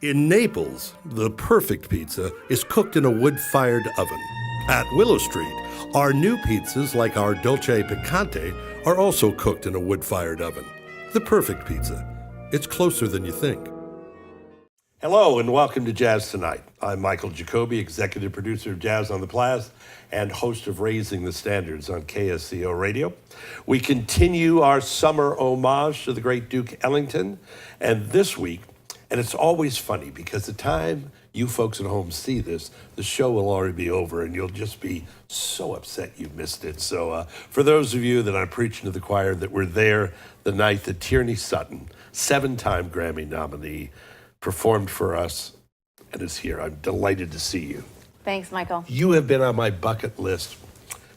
In Naples, the perfect pizza is cooked in a wood-fired oven. At Willow Street, our new pizzas, like our Dolce Picante, are also cooked in a wood-fired oven. The perfect pizza. It's closer than you think. Hello and welcome to Jazz Tonight. I'm Michael Jacobi, executive producer of Jazz on the Plazz and host of Raising the Standards on KSCO Radio. We continue our summer homage to the great Duke Ellington, and this week, and it's always funny because the time you folks at home see this, the show will already be over and you'll just be so upset you missed it. So for those of you that I'm preaching to the choir that were there the night that Tierney Sutton, 7-time Grammy nominee, performed for us and is here, I'm delighted to see you. Thanks, Michael. You have been on my bucket list.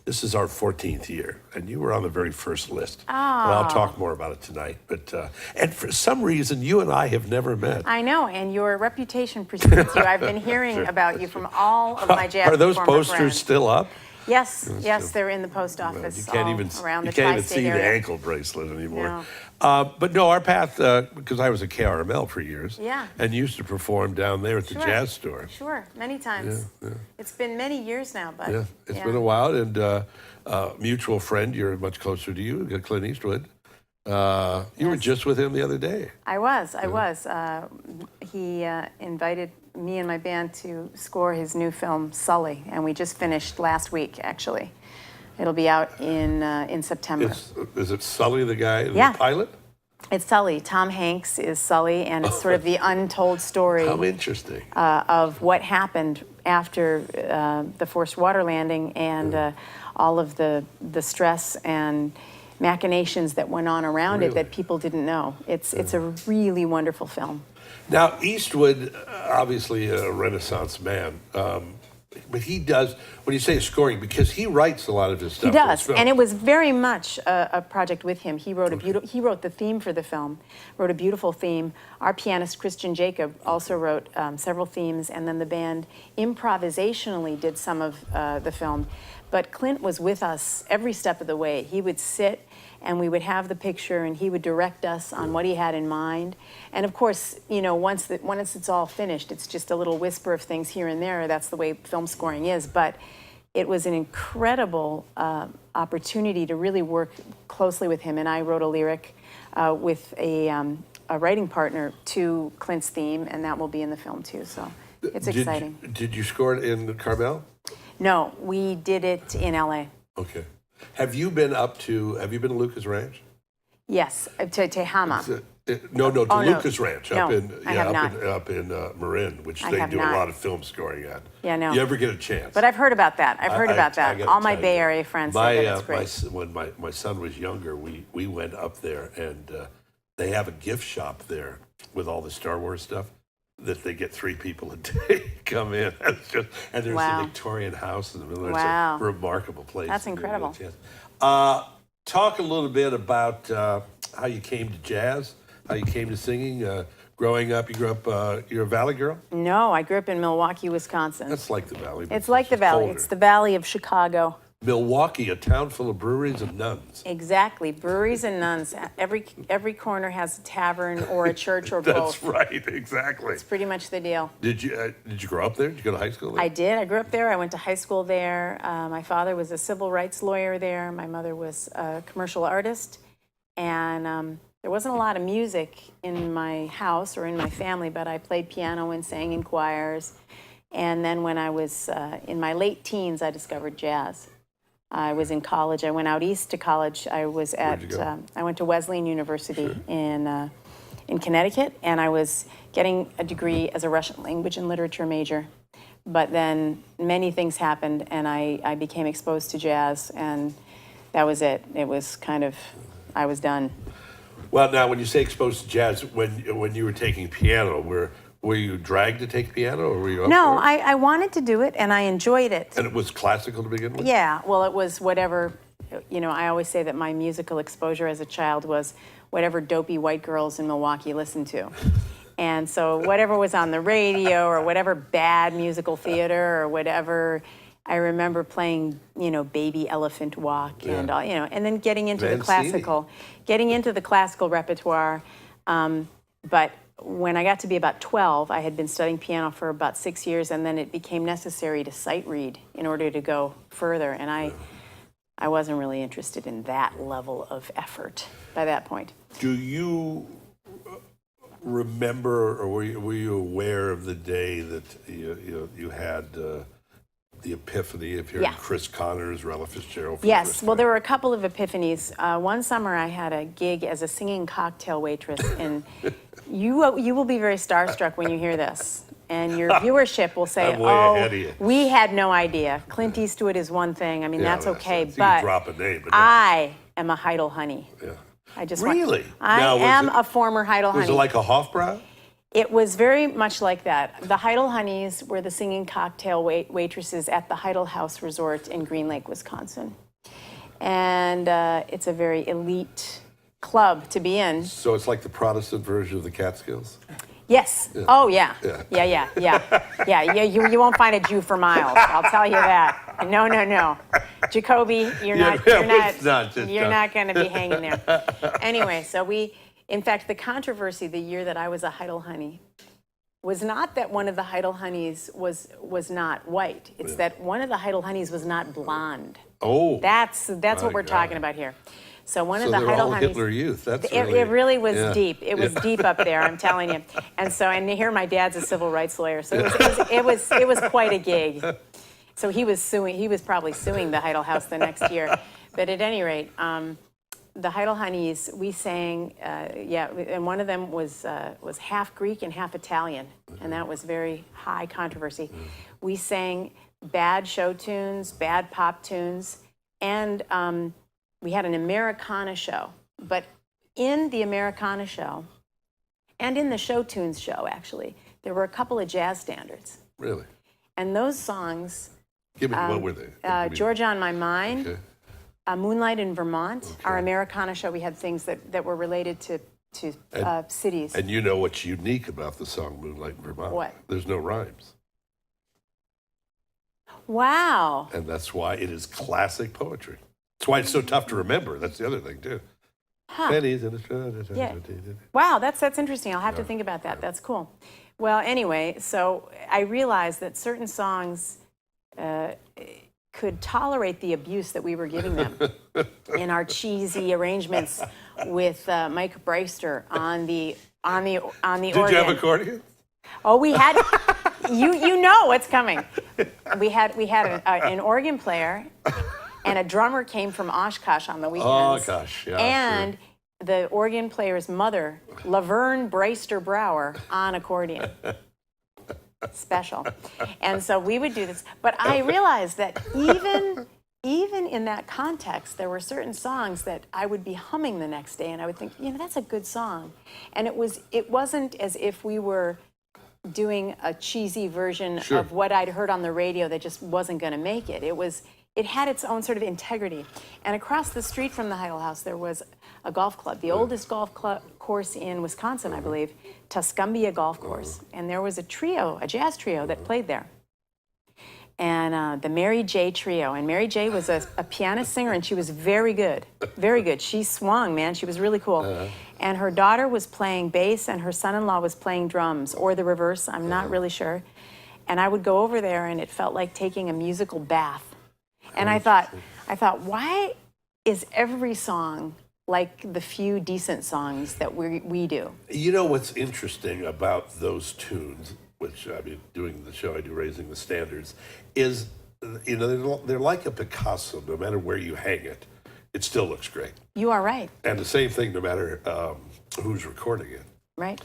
This is our 14th year, and you were on the very first list. Oh. And I'll talk more about it tonight. But and for some reason, you and I have never met. I know, and your reputation precedes you. I've been hearing about you from all of my jazz Are those performer posters friends. still up? Yes, they're in the post office You can't even around the you can't even tri-state see area. the ankle bracelet anymore. No. But no, our path, because I was at KRML for years, Yeah. and used to perform down there at the Sure. Jazz Store. Sure, many times. Yeah. It's been many years now, but Yeah, it's been a while, and mutual friend, you're much closer to you, Clint Eastwood. You were just with him the other day. I was. He invited me and my band to score his new film, Sully, and we just finished last week, actually. It'll be out in September. Is it Sully, the guy, Yeah. the pilot? It's Sully. Tom Hanks is Sully, and it's sort of the untold story How interesting. of what happened after the forced water landing and all of the stress and machinations that went on around it that people didn't know. It's a really wonderful film. Now, Eastwood, obviously a Renaissance man, but he does, when you say scoring, because he writes a lot of his stuff. He for his does, films. and it was very much a project with him. He wrote he wrote the theme for the film, wrote a beautiful theme. Our pianist Christian Jacob also wrote several themes, and then the band improvisationally did some of the film. But Clint was with us every step of the way. He would sit and we would have the picture and he would direct us on what he had in mind. And of course, you know, once it's all finished, it's just a little whisper of things here and there. That's the way film scoring is. But it was an incredible opportunity to really work closely with him. And I wrote a lyric with a writing partner to Clint's theme, and that will be in the film too. So it's exciting. Did you score it in Carmel? No, we did it in LA. Okay. Have you been to Lucas Ranch? Yes, to Tehama. No, to Oh, no. Lucas Ranch No, up in I have up in Marin, which I they have do not. a lot of film scoring at. Yeah, no. You ever get a chance? But I've heard about that. I've heard about I that. gotta All my tell Bay you, Area friends say that it's great. when my son was younger, we went up there, and they have a gift shop there with all the Star Wars stuff that they get 3 people a day come in. And there's Wow. a Victorian house in the middle. Wow. It's a remarkable place. That's if you get a incredible. chance. Talk a little bit about how you came to jazz, how you came to singing. Growing up, you're a Valley girl? No, I grew up in Milwaukee, Wisconsin. That's like the Valley. but It's like the just Valley. colder. It's the Valley of Chicago. Milwaukee, a town full of breweries and nuns. Exactly. Breweries and nuns. Every corner has a tavern or a church or That's both. right, exactly. It's pretty much the deal. Did you grow up there? Did you go to high school there? I did. I grew up there. I went to high school there. My father was a civil rights lawyer there. My mother was a commercial artist. And there wasn't a lot of music in my house or in my family, but I played piano and sang in choirs. And then when I was in my late teens, I discovered jazz. I was in college. I went out east to college. I was Where'd you go? I went to Wesleyan University in Connecticut, and I was getting a degree as a Russian language and literature major. But then many things happened, and I became exposed to jazz, and that was it. It was kind of, I was done. Well, now, when you say exposed to jazz, when you were taking piano, were you dragged to take piano, or were you up No, for it? I wanted to do it, and I enjoyed it. And it was classical to begin with? Yeah, well, it was whatever, you know, I always say that my musical exposure as a child was whatever dopey white girls in Milwaukee listened to. And so whatever was on the radio or whatever bad musical theater or whatever, I remember playing, you know, Baby Elephant Walk and all, you know, and then getting into the Mancini. classical repertoire. But when I got to be about 12, I had been studying piano for about 6 years, and then it became necessary to sight read in order to go further. And I wasn't really interested in that level of effort by that point. Do you remember, or were you aware of the day that you had the epiphany of hearing Chris Connor's Ella Fitzgerald? Yes, well, there were a couple of epiphanies. One summer I had a gig as a singing cocktail waitress, and you will be very starstruck when you hear this. And your viewership will say, we had no idea. Clint Eastwood is one thing. I mean, that's okay, but drop a name, I am a Heidel honey. Yeah. I just really? I am a former Heidel honey. Was it like a Hofbrau? It was very much like that. The Heidel Honeys were the singing cocktail waitresses at the Heidel House Resort in Green Lake, Wisconsin. And it's a very elite club to be in. So it's like the Protestant version of the Catskills? Yes. Yeah. Oh, yeah. Yeah. You won't find a Jew for miles, I'll tell you that. No. Jacobi, you're not going to be hanging there. Anyway, so in fact, the controversy the year that I was a Heidel honey was not that one of the Heidel honeys was not white. It's that one of the Heidel honeys was not blonde. Oh. That's what we're talking about here. So one of the Heidel all honeys, Hitler Youth. It really was deep. It was deep up there, I'm telling you. And here my dad's a civil rights lawyer, so it was quite a gig. So he was probably suing the Heidel House the next year. But at any rate, the Heidel Honeys, we sang, and one of them was half Greek and half Italian, and that was very high controversy. We sang bad show tunes, bad pop tunes, and we had an Americana show. But in the Americana show, and in the show tunes show, actually, there were a couple of jazz standards. Really? And those songs... Give me, what were they? Georgia on My Mind, Okay. Moonlight in Vermont. Our Americana show, we had things that were related to cities. And you know what's unique about the song Moonlight in Vermont? What? There's no rhymes. Wow. And that's why it is classic poetry. That's why it's so tough to remember. That's the other thing, too. Huh. Pennies in the Yeah. Wow, that's interesting. I'll have to think about that. That's cool. Well, anyway, so I realized that certain songs could tolerate the abuse that we were giving them in our cheesy arrangements with Mike Breister on the organ. Did you have accordion? Oh, we had. you know what's coming. We had an organ player, and a drummer came from Oshkosh on the weekends. Oh gosh, yeah. And the organ player's mother, Laverne Breister Brower, on accordion. Special. And so we would do this. But I realized that even in that context, there were certain songs that I would be humming the next day, and I would think, that's a good song. And it wasn't as if we were doing a cheesy version of what I'd heard on the radio that just wasn't going to make it. It had its own sort of integrity. And across the street from the Heidel House, there was a golf club, the oldest golf course in Wisconsin, I believe, Tuscumbia Golf Course. And there was a jazz trio that played there. And the Mary J. Trio. And Mary J. was a pianist singer, and she was very good. Very good. She swung, man. She was really cool. And her daughter was playing bass, and her son-in-law was playing drums, or the reverse. I'm not really sure. And I would go over there, and it felt like taking a musical bath. And I thought, why is every song like the few decent songs that we do? You know what's interesting about those tunes, which I mean, doing the show I do, Raising the Standards, is they're like a Picasso. No matter where you hang it, it still looks great. You are right. And the same thing, no matter who's recording it. Right.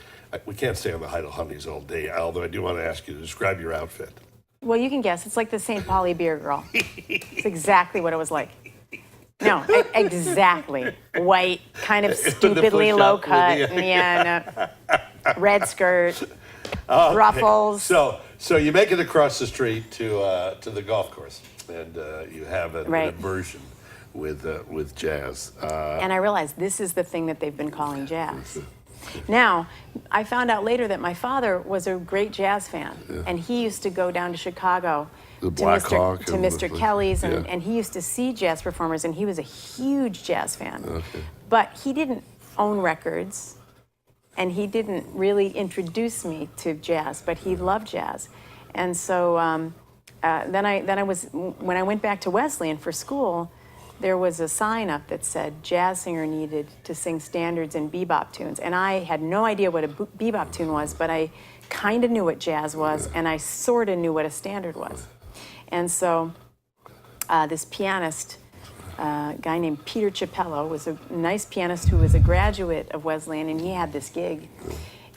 We can't stay on the Heidel Honeys all day, although I do want to ask you to describe your outfit. Well, you can guess. It's like the St. Pauli beer girl. It's exactly what it was like. No, exactly. White, kind of stupidly low cut. Red skirt, ruffles. So you make it across the street to the golf course, and you have an immersion with jazz. And I realized this is the thing that they've been calling jazz. Now, I found out later that my father was a great jazz fan, and he used to go down to Chicago to Mr. Kelly's, and he used to see jazz performers, and he was a huge jazz fan. Okay. But he didn't own records. and he didn't really introduce me to jazz, but he loved jazz. And so then when I went back to Wesleyan for school, there was a sign up that said jazz singer needed to sing standards and bebop tunes. And I had no idea what a bebop tune was, but I kind of knew what jazz was, and I sort of knew what a standard was. And so this pianist, a guy named Peter Chiapello, was a nice pianist who was a graduate of Wesleyan, and he had this gig.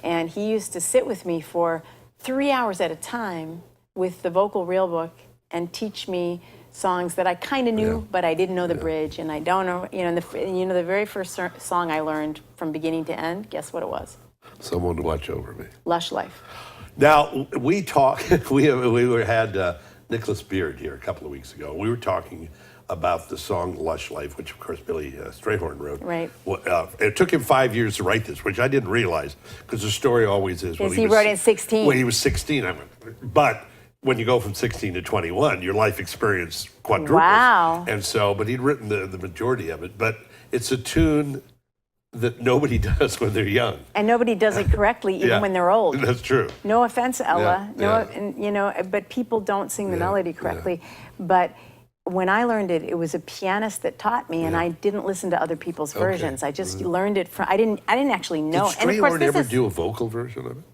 And he used to sit with me for 3 hours at a time with the vocal reel book and teach me songs that I kind of knew, but I didn't know the bridge, and I don't know, the very first song I learned from beginning to end, guess what it was? Someone to Watch Over Me. Lush Life. Now, we talked, we had Nicholas Beard here a couple of weeks ago. We were talking about the song Lush Life, which of course Billy Strayhorn wrote. Right. It took him 5 years to write this, which I didn't realize, because the story always is when he wrote it at 16. When he was 16, but when you go from 16 to 21, your life experience quadruples. Wow. And so, but he'd written the majority of it. But it's a tune that nobody does when they're young. And nobody does it correctly even when they're old. That's true. No offense, Ella. But people don't sing the melody correctly. But when I learned it, it was a pianist that taught me, and I didn't listen to other people's versions. I just learned it from. I didn't actually know. Did Strayhorn ever do a vocal version of it?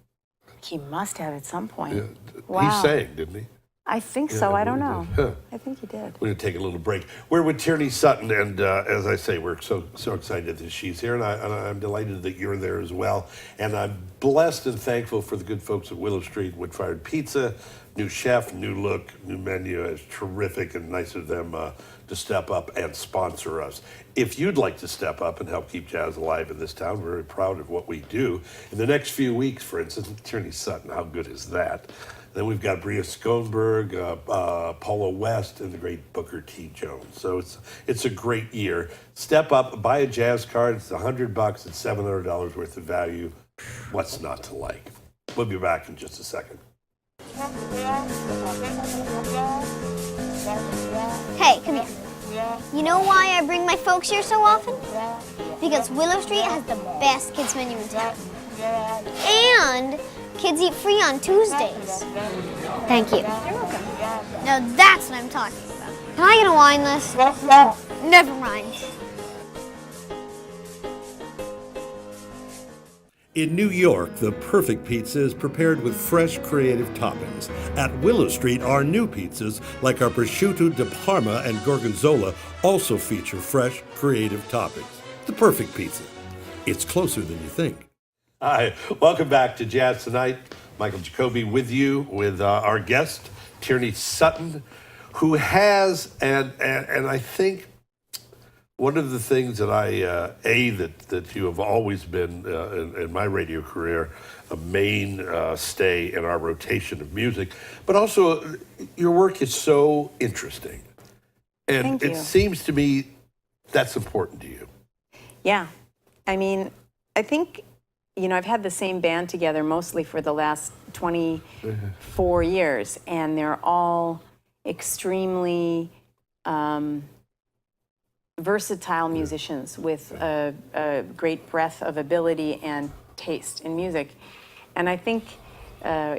He must have at some point. Yeah. Wow. He sang, didn't he? I think so. I don't know. I think he did. We're going to take a little break. We're with Tierney Sutton, and as I say, we're so excited that she's here, and I'm delighted that you're there as well. And I'm blessed and thankful for the good folks at Willow Street Wood-Fired Pizza. New chef, new look, new menu. It's terrific and nice of them to step up and sponsor us. If you'd like to step up and help keep jazz alive in this town, we're very proud of what we do. In the next few weeks, for instance, Tierney Sutton, how good is that? Then we've got Bria Schoenberg, Paula West, and the great Booker T. Jones. So it's a great year. Step up, buy a jazz card. It's $100. It's $700 worth of value. What's not to like? We'll be back in just a second. Hey, come here. You know why I bring my folks here so often? Because Willow Street has the best kids menu in town. And kids eat free on Tuesdays. Thank you. You're welcome. Now that's what I'm talking about. Can I get a wine list? Never mind. In New York, the perfect pizza is prepared with fresh, creative toppings. At Willow Street, our new pizzas, like our prosciutto di Parma and gorgonzola, also feature fresh, creative toppings. The perfect pizza. It's closer than you think. Hi, welcome back to Jazz Tonight. Michael Jacobi with you, with our guest, Tierney Sutton, who has, and I think, one of the things that that you have always been, in my radio career, a main stay in our rotation of music, but also your work is so interesting. And it seems to me that's important to you. Yeah. I mean, I think, I've had the same band together mostly for the last 24 years, and they're all extremely versatile musicians with a great breadth of ability and taste in music. And I think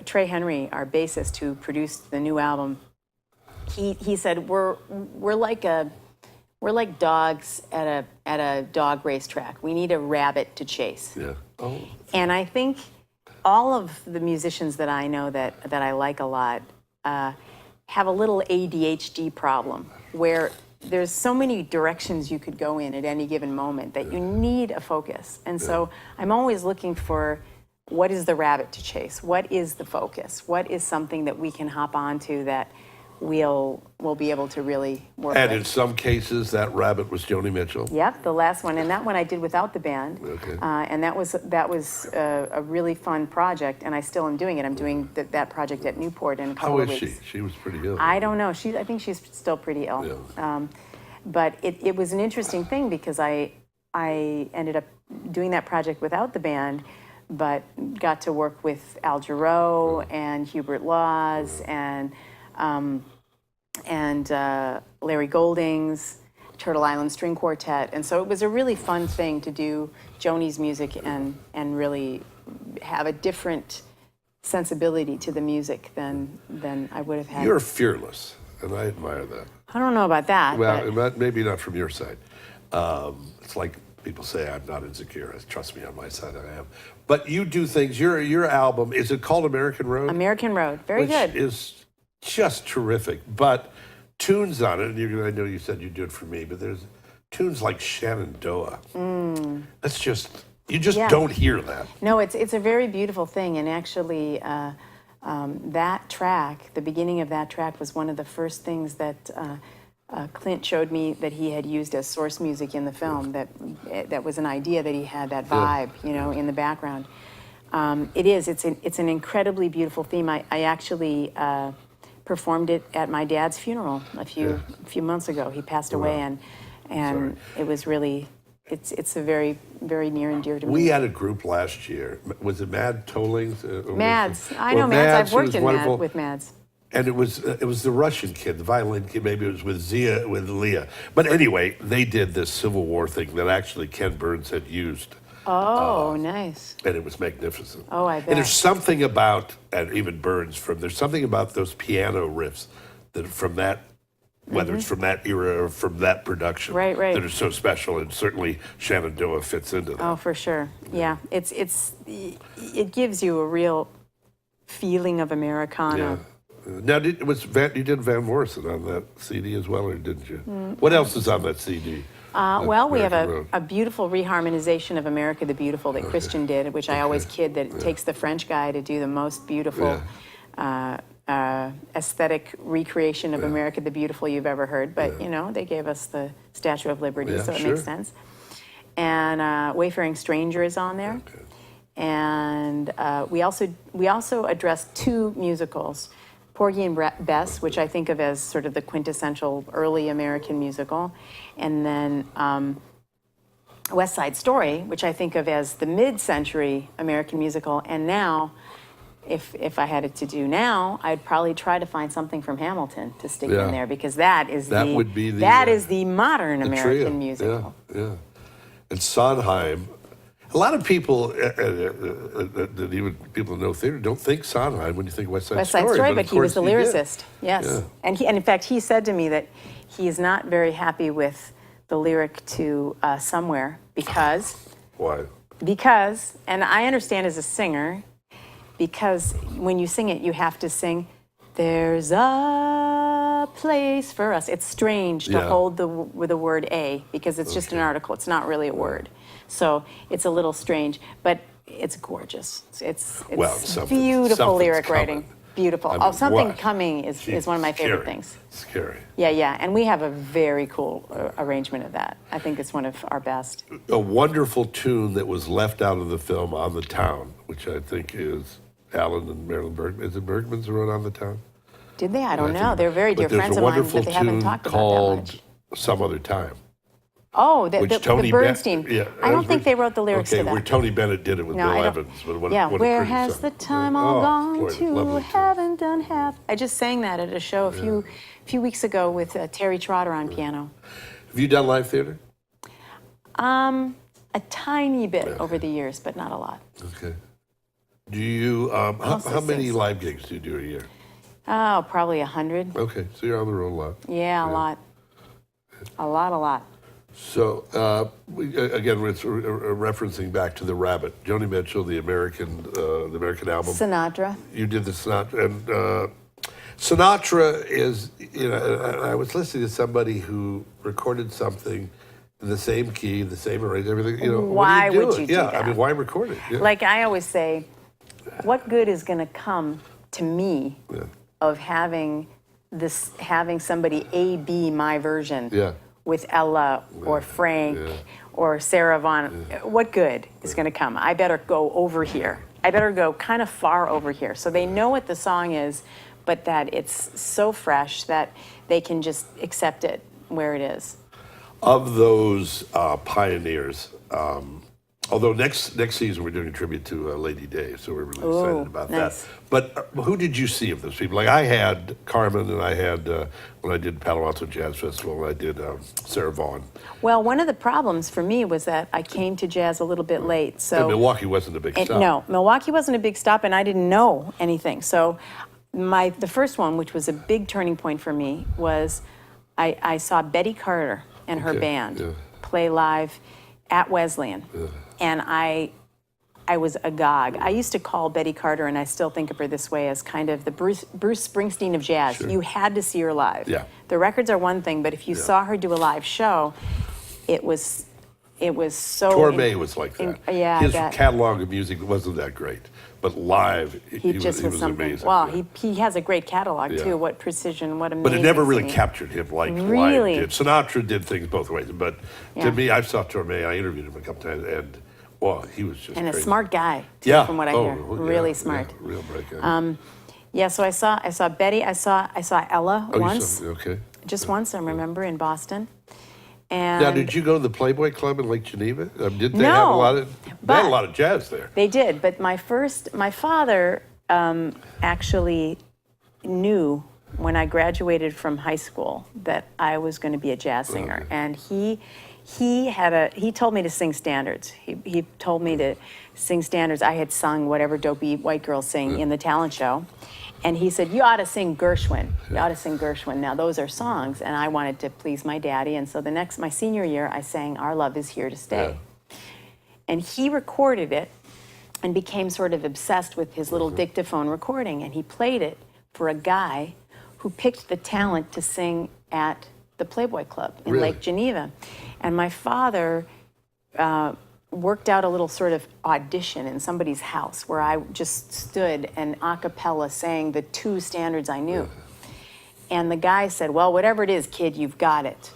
Trey Henry, our bassist who produced the new album, he said we're like dogs at a dog racetrack. We need a rabbit to chase. Yeah. Oh. And I think all of the musicians that I know that I like a lot have a little ADHD problem where there's so many directions you could go in at any given moment that you need a focus. And so I'm always looking for what is the rabbit to chase? What is the focus? What is something that we can hop onto that we'll be able to really work And with? in some cases, that rabbit was Joni Mitchell. Yep, the last one, and that one I did without the band. Okay. And that was a really fun project, and I still am doing it. I'm doing that project at Newport in a couple of weeks. How is she? She was pretty ill. I don't know. I think she's still pretty ill. Yeah. But it was an interesting thing because I ended up doing that project without the band, but got to work with Al Jarreau and Hubert Laws and Larry Goldings. Turtle Island String Quartet. And so it was a really fun thing to do Joni's music and really have a different sensibility to the music than I would have had. You're fearless, and I admire that. I don't know about that. Well, maybe not from your side. It's like people say I'm not insecure. Trust me, on my side I am. But you do things. Your album, is it called American Road? American Road, very good. Which is just terrific. But tunes on it, and I know you said you'd do it for me, but there's tunes like Shenandoah. That's just, you just don't hear that. No, it's a very beautiful thing, and actually that track, the beginning of that track was one of the first things that Clint showed me that he had used as source music in the film. That was an idea that he had, that vibe, in the background. It's an incredibly beautiful theme. I actually performed it at my dad's funeral a few months ago. He passed away, and it was really, it's a very, very near and dear to me. We had a group last year. Was it Mad Tollings? Mads. I know Mads. I've worked with Mads. And it was the Russian kid, the violin kid. Maybe it was with Leah. But anyway, they did this Civil War thing that actually Ken Burns had used. Oh, nice. And it was magnificent. Oh, I bet. And there's something about, and even Burns, there's something about those piano riffs that from that, whether it's from that era or from that production, right, that are so special. And certainly Shenandoah fits into that. Oh, for sure. Yeah, it gives you a real feeling of Americana. Yeah. Now, you did Van Morrison on that CD as well, or didn't you? What else is on that CD? Well, we have a beautiful reharmonization of America the Beautiful that Christian did, which I always kid that it takes the French guy to do the most beautiful aesthetic recreation of America the Beautiful you've ever heard. But, they gave us the Statue of Liberty, so it makes sense. And Wayfaring Stranger is on there. Okay. And we also addressed two musicals. Porgy and Bess, which I think of as sort of the quintessential early American musical, and then West Side Story, which I think of as the mid-century American musical. And now, if I had it to do now, I'd probably try to find something from Hamilton to stick in there, because that is the modern American musical. Yeah. And Sondheim. A lot of people, even people who know theater, don't think Sondheim when you think West Side Story. But he was the lyricist. Yes, and in fact, he said to me that he is not very happy with the lyric to Somewhere because. Why? Because, and I understand as a singer, because when you sing it, you have to sing, "There's a place for us." It's strange to hold the word "a" because it's just an article. It's not really a word. So it's a little strange, but it's gorgeous. It's beautiful lyric writing. Beautiful. I mean, Something Coming is one of my favorite things. Scary. Yeah. And we have a very cool arrangement of that. I think it's one of our best. A wonderful tune that was left out of the film, On the Town, which I think is Alan and Marilyn Bergman. Is it Bergman's who wrote On the Town? Did they? I don't know. They're very dear friends of mine, but they haven't talked about that much. Some Other Time. Oh, the Bernstein. I don't think they wrote the lyrics to that. Where Tony Bennett did it with Bill Evans. Where has the time all gone to? Haven't done half. I just sang that at a show a few weeks ago with Terry Trotter on piano. Have you done live theater? A tiny bit over the years, but not a lot. Okay. Do you? How many live gigs do you do a year? Oh, probably 100. Okay, so you're on the road a lot. Yeah, a lot. A lot. So, again, it's referencing back to The Rabbit. Joni Mitchell, the American album. Sinatra. You did the Sinatra. And Sinatra is, I was listening to somebody who recorded something in the same key, the same arrangement, everything. Why would you do that? I mean, why record it? Yeah. Like I always say, what good is going to come to me of having somebody A-B my version? Yeah. With Ella or Frank or Sarah Vaughan, what good is going to come? I better go over here. I better go kind of far over here. So they know what the song is, but that it's so fresh that they can just accept it where it is. Of those pioneers, Although next season we're doing a tribute to Lady Day, so we're really excited about nice. that. But who did you see of those people? Like I had Carmen, and I had when I did Palo Alto Jazz Festival, I did Sarah Vaughan. Well, one of the problems for me was that I came to jazz a little bit late. So And Milwaukee wasn't a big stop. No, Milwaukee wasn't a big stop, and I didn't know anything. So the first one, which was a big turning point for me, was I saw Betty Carter and her band play live at Wesleyan. And I was agog. I used to call Betty Carter, and I still think of her this way, as kind of the Bruce Springsteen of jazz. Sure. You had to see her live. Yeah. The records are one thing, but if you saw her do a live show, it was so... Torme was like that. Yeah, His catalog of music wasn't that great, but live, he just was something. amazing. Well, yeah. he has a great catalog, Yeah. too. What precision, what amazing But it never really singing. captured him like Really? live did. Sinatra did things both ways, but Yeah. to me, I saw Torme, I interviewed him a couple times, and well, he was just And a crazy. smart guy, too, Yeah. from what I Oh, hear. yeah, Really yeah, smart. real bright guy. Yeah, so I saw Betty, I saw Ella Oh, you once. saw- okay. Just once, I remember, in Boston. And Now, did you go to the Playboy Club in Lake Geneva? Did they No, have a lot of? They had but- a lot of jazz there. They did, but my father actually knew when I graduated from high school that I was going to be a jazz singer, and he told me to sing standards. He told me to sing standards. I had sung whatever dopey white girls sing in the talent show, and he said, "You ought to sing Gershwin. You ought to sing Gershwin." Now those are songs, and I wanted to please my daddy, and so my senior year, I sang "Our Love Is Here to Stay," and he recorded it and became sort of obsessed with his little dictaphone recording, and he played it for a guy who picked the talent to sing at the Playboy Club in Really? Lake Geneva. And my father worked out a little sort of audition in somebody's house where I just stood and a cappella sang the two standards I knew. And the guy said, "Well, whatever it is, kid, you've got it.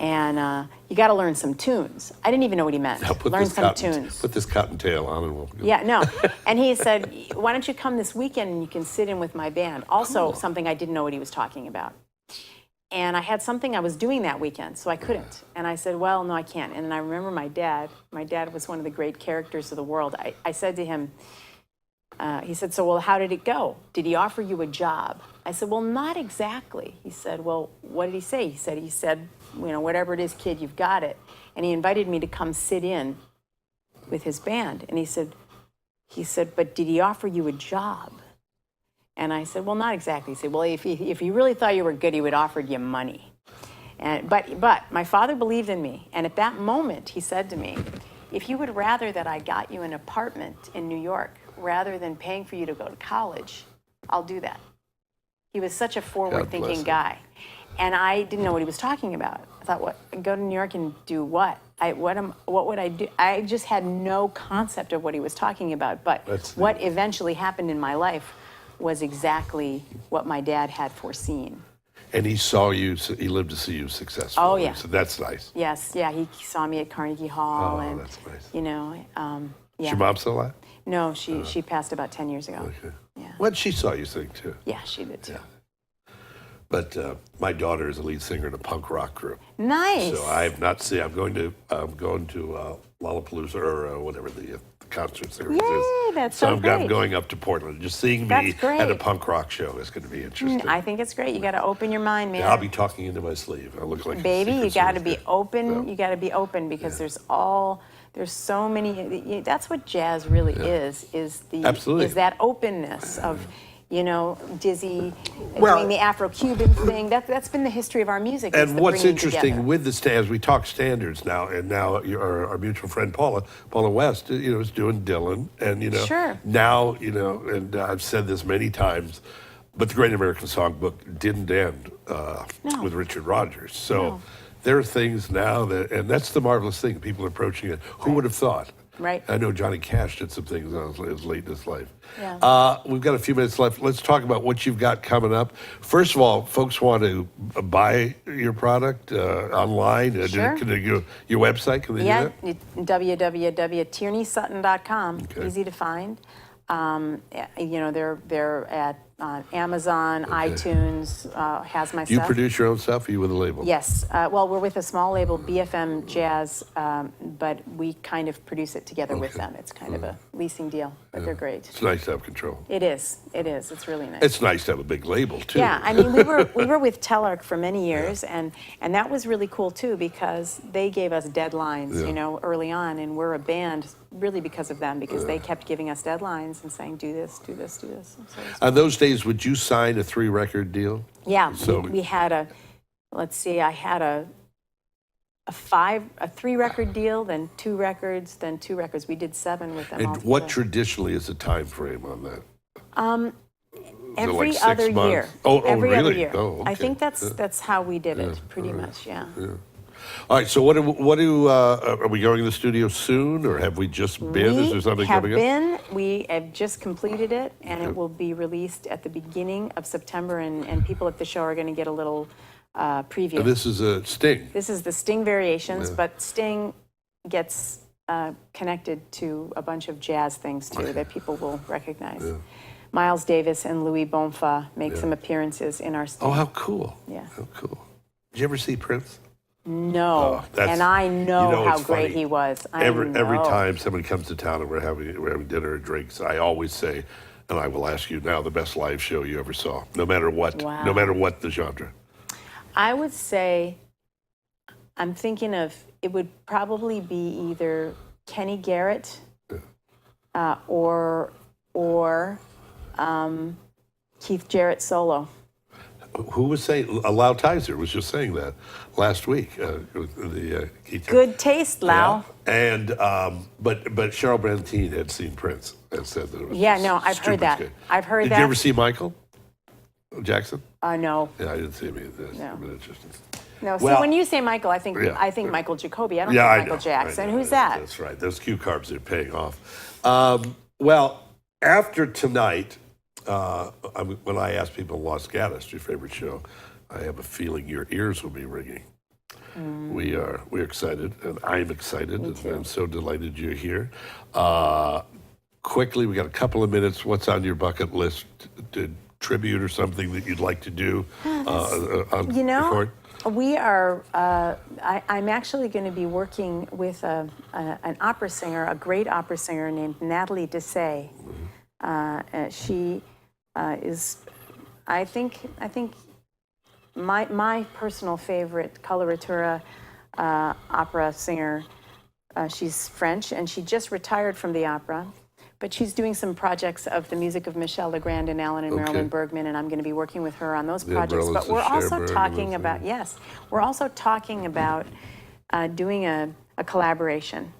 And you got to learn some tunes." I didn't even know what he meant. Now put Learn this some cotton, tunes. Put this cottontail on, and we'll go. Yeah, no. And he said, "Why don't you come this weekend and you can sit in with my band?" Also, something I didn't know what he was talking about. And I had something I was doing that weekend, so I couldn't. And I said, "Well, no, I can't." And then I remember my dad was one of the great characters of the world. I said to him, he said, "So, well, how did it go? Did he offer you a job?" I said, "Well, not exactly." He said, "Well, what did he say?" He said, "You know, whatever it is, kid, you've got it." And he invited me to come sit in with his band. And he said, "But did he offer you a job?" And I said, "Well, not exactly." He said, "Well, if he really thought you were good, he would offer you money." But my father believed in me. And at that moment, he said to me, "If you would rather that I got you an apartment in New York rather than paying for you to go to college, I'll do that." He was such a forward-thinking him. guy. And I didn't know what he was talking about. I thought, what? Go to New York and do what? What would I do? I just had no concept of what he was talking about. But what eventually happened in my life was exactly what my dad had foreseen. And he saw you. He lived to see you successful. Oh, yeah. So that's nice. Yes, yeah, he saw me at Carnegie Hall. Oh, and, that's nice. You know, Is your mom still alive? No, she passed about 10 years ago. Okay. Yeah. Well, she saw you sing too. Yeah, she did too. But my daughter is a lead singer in a punk rock group. Nice. So I have not seen. I'm going to Lollapalooza or whatever the concert series is. Yay, that's So so I'm great. going up to Portland. Just seeing That's me great. at a punk rock show is going to be interesting. I think it's great. You got to open your mind, man. Yeah, I'll be talking into my sleeve. I look like a Baby, Secret you got to Service be guy. open. So, You got to be open because there's so many. That's what jazz really is Absolutely. that openness of, you know, Dizzy Well- doing the Afro-Cuban thing. That's been the history of our music. is And the what's bringing interesting together. with the as we talk standards now, and now our mutual friend Paula West, you know, is doing Dylan, and you know, Sure. now you know, and I've said this many times, but the Great American Songbook didn't end No. with Richard Rodgers. So No. there are things now that, and that's the marvelous thing. People are approaching it. Who would have thought? Right. I know Johnny Cash did some things as late in his life. Yeah. We've got a few minutes left. Let's talk about what you've got coming up. First of all, folks want to buy your product online. Sure. Can they go your website? Can they Yeah, do www.tierneysutton.com. Okay. Easy to find. You know, they're at Amazon, iTunes has my Do you stuff. produce your own stuff, or are you with a label? Yes. Well, we're with a small label, BFM Jazz, but we kind of produce it together with them. It's kind of a leasing deal, but they're great. It's nice to have control. It is. It is. It's really nice. It's nice to have a big label, too. Yeah, I mean, we were with Telarc for many years, and that was really cool too, because they gave us deadlines, you know, early on, and we're a band really because of them, because they kept giving us deadlines and saying, do this, do this, do this. And so On those days, would you sign a 3-record deal? yeah, So- we had I had a 3-record deal, then 2 records, then 2 records. We did 7 with them. And altogether. what traditionally is the time frame on that? Every like 6 other months? year. Oh, Every other really? year. Oh, I okay. think that's how we did it, pretty much. Yeah. All right, so are we going to the studio soon, or have we just been? Is there something coming up? We have just completed it, and it will be released at the beginning of September, and people at the show are going to get a little preview. And this is a Sting. This is the Sting Variations, but Sting gets connected to a bunch of jazz things, too, that people will recognize. Miles Davis and Louis Bonfa make some appearances in our Sting. Oh, how cool. Yeah. How cool. Did you ever see Prince? No, that's- and I know, you know, how it's great funny. he was. Every know. time somebody comes to town and we're having dinner or drinks, I always say, and I will ask you now, the best live show you ever saw, no matter what, Wow. no matter what the genre. I would say, I'm thinking of, it would probably be either Kenny Garrett or Keith Jarrett solo. Who was saying? Lau Tizer was just saying that last week. Good taste, Lau. Yeah. And but Cheryl Brantine had seen Prince and said that it was. Yeah, no, I've stupid heard that. good. I've heard Did that. you ever see Michael Jackson? No. Yeah, I didn't see him either. No. But it's just- No, Well- so when you say Michael, I think Yeah. Michael Jacobi. I don't Yeah, I think know. Michael Jackson. I know. Who's that? That's right. Those cue carbs are paying off. Well, after tonight, when I ask people in Los Gatos, your favorite show, I have a feeling your ears will be ringing. We're excited, and I'm excited, and I'm so delighted you're here. Quickly, we got a couple of minutes. What's on your bucket list? Tribute or something that you'd like to do on You know, record? we are. I'm actually going to be working with an opera singer, a great opera singer named Natalie Dessay. She is, I think my personal favorite coloratura opera singer. She's French, and she just retired from the opera. But she's doing some projects of the music of Michel Legrand and Alan and Marilyn Bergman, and I'm going to be working with her on those projects. Umbrellas But we're of also Cherbourg talking and about, we're also talking about doing a collaboration,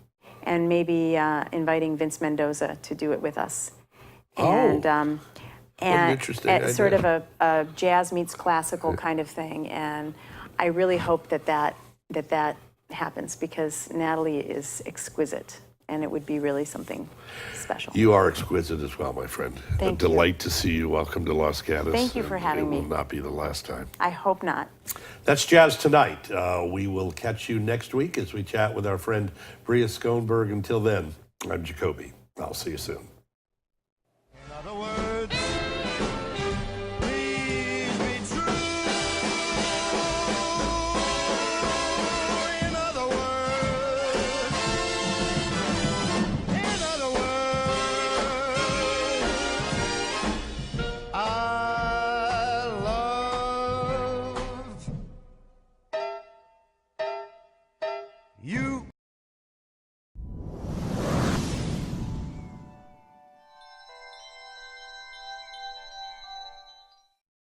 and maybe inviting Vince Mendoza to do it with us. And an interesting it's sort of idea. a jazz meets classical kind of thing. And I really hope that happens, because Natalie is exquisite. And it would be really something special. You are exquisite as well, my friend. Thank a you. delight to see you. Welcome to Los Gatos. Thank you for having me. It will not be the last time. I hope not. That's Jazz Tonight. We will catch you next week as we chat with our friend Bria Schoenberg. Until then, I'm Jacobi. I'll see you soon. In other words, please be true. In other words, I love you.